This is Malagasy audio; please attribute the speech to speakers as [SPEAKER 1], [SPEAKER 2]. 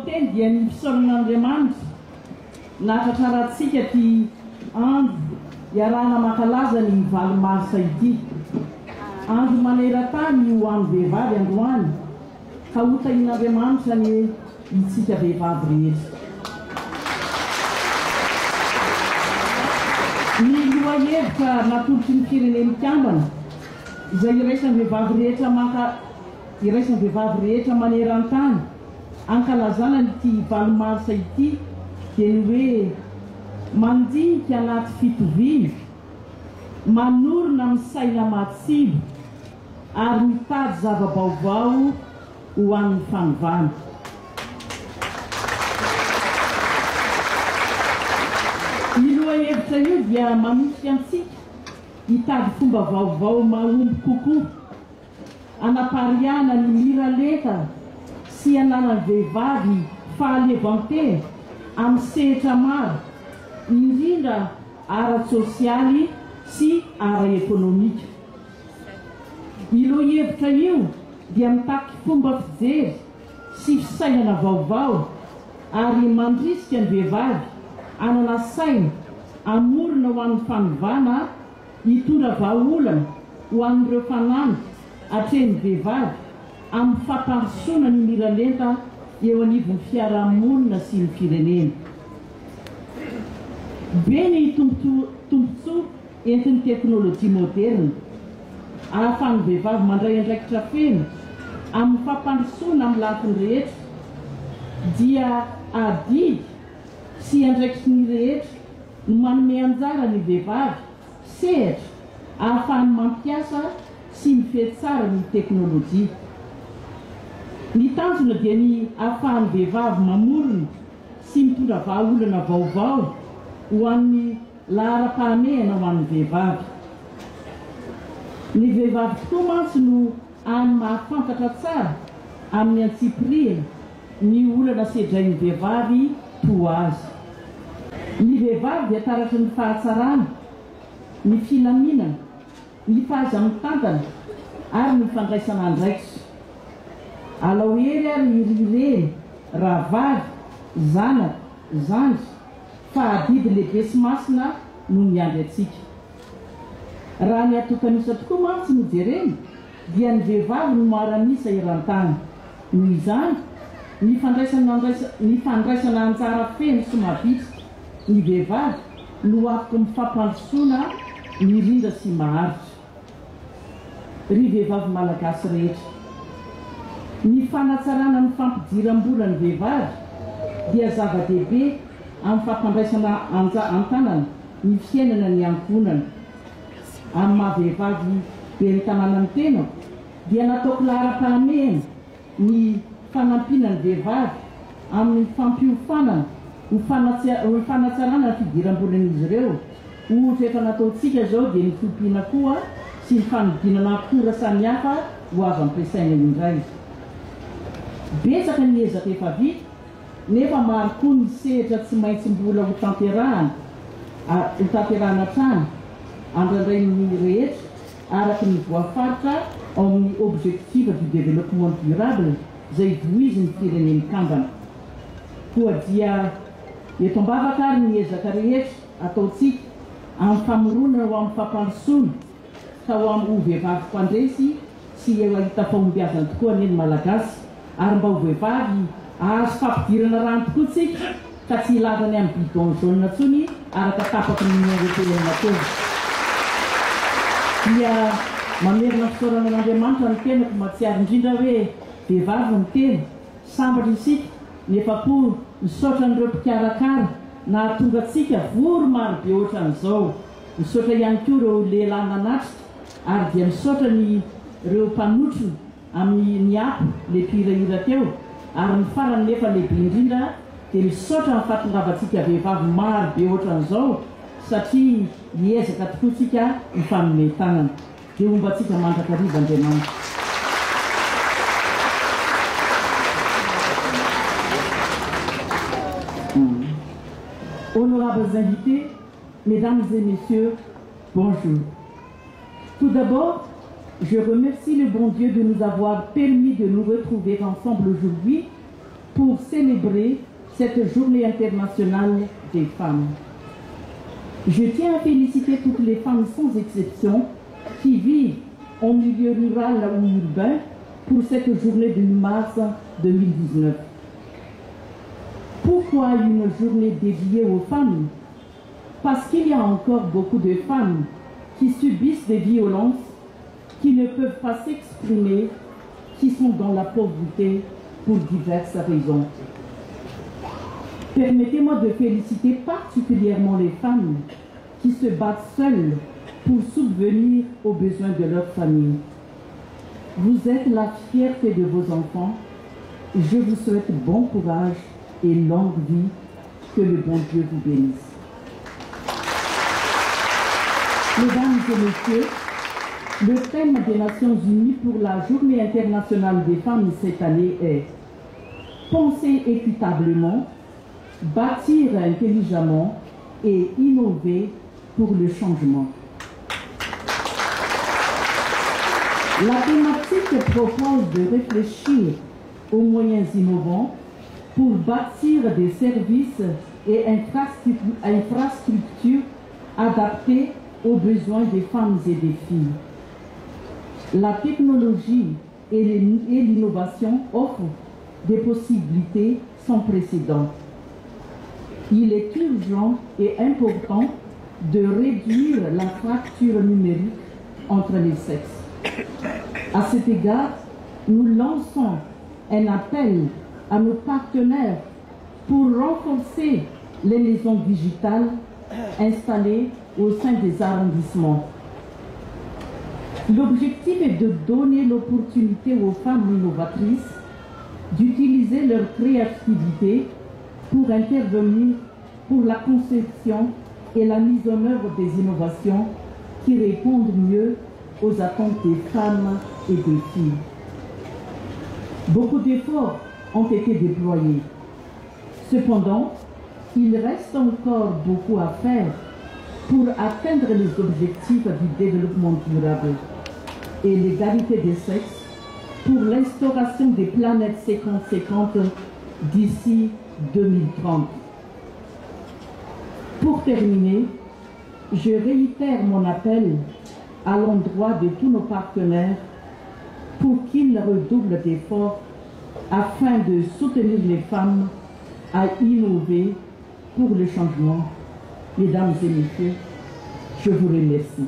[SPEAKER 1] teny dia ny fisaoran'Andriamanitra nahatratrarantsika ty andro iarahana mankalaza ny valomaso ity. Andro maneran-tany ho an'ny vehivavy androany ka hotahin'Andriamanitra ny itsika vehivavy rehetra. Ny loha-hevitra natolotry ny fireneny Kambana izay iraisan'ny vehivavy rehetra maneran-tany ankalazana nyty valomaso ity dia ny hoe mandinika anaty fitoviana, manorona amin'ny saina matsilo ary mitady zava-baovao ho an'ny fanovana. Ny loha-hevitra io dia manosika antsika hitady fomba vaovao mahomby kokoa, anapariana ny miraleta sy ananan'ny vehivavy fahalevantena amin'ny sehatra maro, indrindra ara-tsosialy sy ara-ekônomika. Ilo hevitra io dia mitaky fomba fijery sy fisainana vaovao ary mandrisika ny vehivavy anana saina amorona ho an'ny fanovana, hitondra vahaolana ho an'ireo fanamby atrehan'ny vehivavy amin'ny fampandrosoana ny miralenta eo anivon'ny fiarahamonina sy ny firenena. Be ny tombontsoa entin'ny teknôlôjia moderna ahafahan'ny vehivavy mandray andraikitra feno amin'ny fampandrosoana amin'ny lafiny rehetra dia adidy sy andraikitry ny rehetra no manome anjara ny vehivavy sehatra ahafahany mampiasa sy mifehy tsara ny teknôlôjia. Ny tanjona dia ny ahafahan'ny vehivavy mamorona sy mitondra vahaolana vaovao ho an'ny lahara-pahamehana ho an'ny vehivavy. Ny vehivavy tokoa mantsy no any mahafantatra tsara amin'ny antsipirihana ny olana sedrain'ny vehivavy toa azy. Ny vehivavy dia taratra ny fahatsarana, ny filaminana, ny fahaiza-mitantana ary ny fandraisana andraikitra. Alaohery ary irireny, rahavavy, zanaka, zandry, fa adidy lehibe sy masina no miandry atsika. Raha ny atokanisa tokoa mantsy no jereny dia ny vehivavy no maranisa eran-tany. Noho izany ny fandraisana anjara feno sy mavitsy ny vehivavy no afaka mifampandrosoana mirindra sy maharitra. Ry vehivavy malagasy rehetra, ny fanatsarana ny fampidiram-bola ny vehivavy dia zava-dehibe amin'ny fampandraisana an-tanana ny fiainana ny ankonana. Amin'ny maha-vehivavy be ny tanàna ny tena dia nataoko lahara-pahamehana ny fanampiana ny vehivavy amin'ny fampiofanana ho fanatsarana ny fidiram-bolan'izy ireo. Ohatra efa nataontsika zao dia ny fiompiana koa sy ny fanodinana akora samihafa ho azo ampiasaina indray. Betsaka ny ezaka efa vita nefa maro koa ny sehatra tsy maintsy mbola ho tanterahana hatrany andrandray ny rehetra araky ny voafaritra ao amin'ny objectif du développement durable izay voizin'ny fireneny Kambana. Koa dia eto ambavaka ary ny ezaka rehetra ataontsika amin'ny famoronana ho amin'ny fampandrosoana ka ho amin'ny vehivavy mpandresy sy eo ahita fahombiazana tokoa ny malagasy ary mba ho vehivavy azo fampidirana rano tokoa tsika ka tsy ilazany amin'ny bidon jaune tsony araka tapaky ny Union européenne teo. Dia mamerina fisaorana an'Andriamanitra ny tenako mahatsiaro indrindra hoe vehivavy ny tena sambatra isika nefa koa misaotra n'ireo mpikarakara nahatonga atsika vory maro be ohatran'izao. Misaotra ihany koa ireo lehilahy nanatrika ary dia misaotra ireo mpanotrona amin'ny apo le mpihirahira teo ary ny farany nefa lehibe indrindra dia misaotra ny fahatongavantsika vehivavy maro be ohatran'izao satria niezaka tokoa tsika ny fanome tanana. Dia omba tsika mandrakariva Andriamanitra. Honorables invités, mesdames et messieurs, bonjour. Tout d'abord, je remercie le bon Dieu de nous avoir permis de nous retrouver ensemble aujourd'hui pour célébrer cette journée internationale des femmes. Je tiens à féliciter toutes les femmes sans exception qui vivent en milieu rural ou urbain pour cette journée du mars 2019. Pourquoi une journée dédiée aux femmes? Parce qu'il y a encore beaucoup de femmes qui subissent des violences, qui ne peuvent pas s'exprimer, qui sont dans la pauvreté pour diverses raisons. Permettez-moi de féliciter particulièrement les femmes qui se battent seules pour subvenir aux besoins de leur famille. Vous êtes la fierté de vos enfants. Je vous souhaite bon courage et longue vie. Que le bon Dieu vous bénisse. Mesdames et messieurs, le thème des Nations Unies pour la Journée internationale des femmes cette année est « Penser équitablement, bâtir intelligemment et innover pour le changement ». La thématique propose de réfléchir aux moyens innovants pour bâtir des services et infrastructures adaptés aux besoins des femmes et des filles. La technologie et l'innovation offrent des possibilités sans précédent. Il est urgent et important de réduire la fracture numérique entre les sexes. À cet égard, nous lançons un appel à nos partenaires pour renforcer les maisons digitales installées au sein des arrondissements. L'objectif est de donner l'opportunité aux femmes innovatrices d'utiliser leur créativité pour intervenir pour la conception et la mise en œuvre des innovations qui répondent mieux aux attentes des femmes et des filles. Beaucoup d'efforts ont été déployés. Cependant, il reste encore beaucoup à faire pour atteindre les objectifs du développement durable et l'égalité des sexes pour l'instauration des planètes 50-50 d'ici 2030. Pour terminer, je réitère mon appel à l'endroit de tous nos partenaires pour qu'ils redoublent d'efforts afin de soutenir les femmes à innover pour le changement. Mesdames et messieurs, je vous remercie.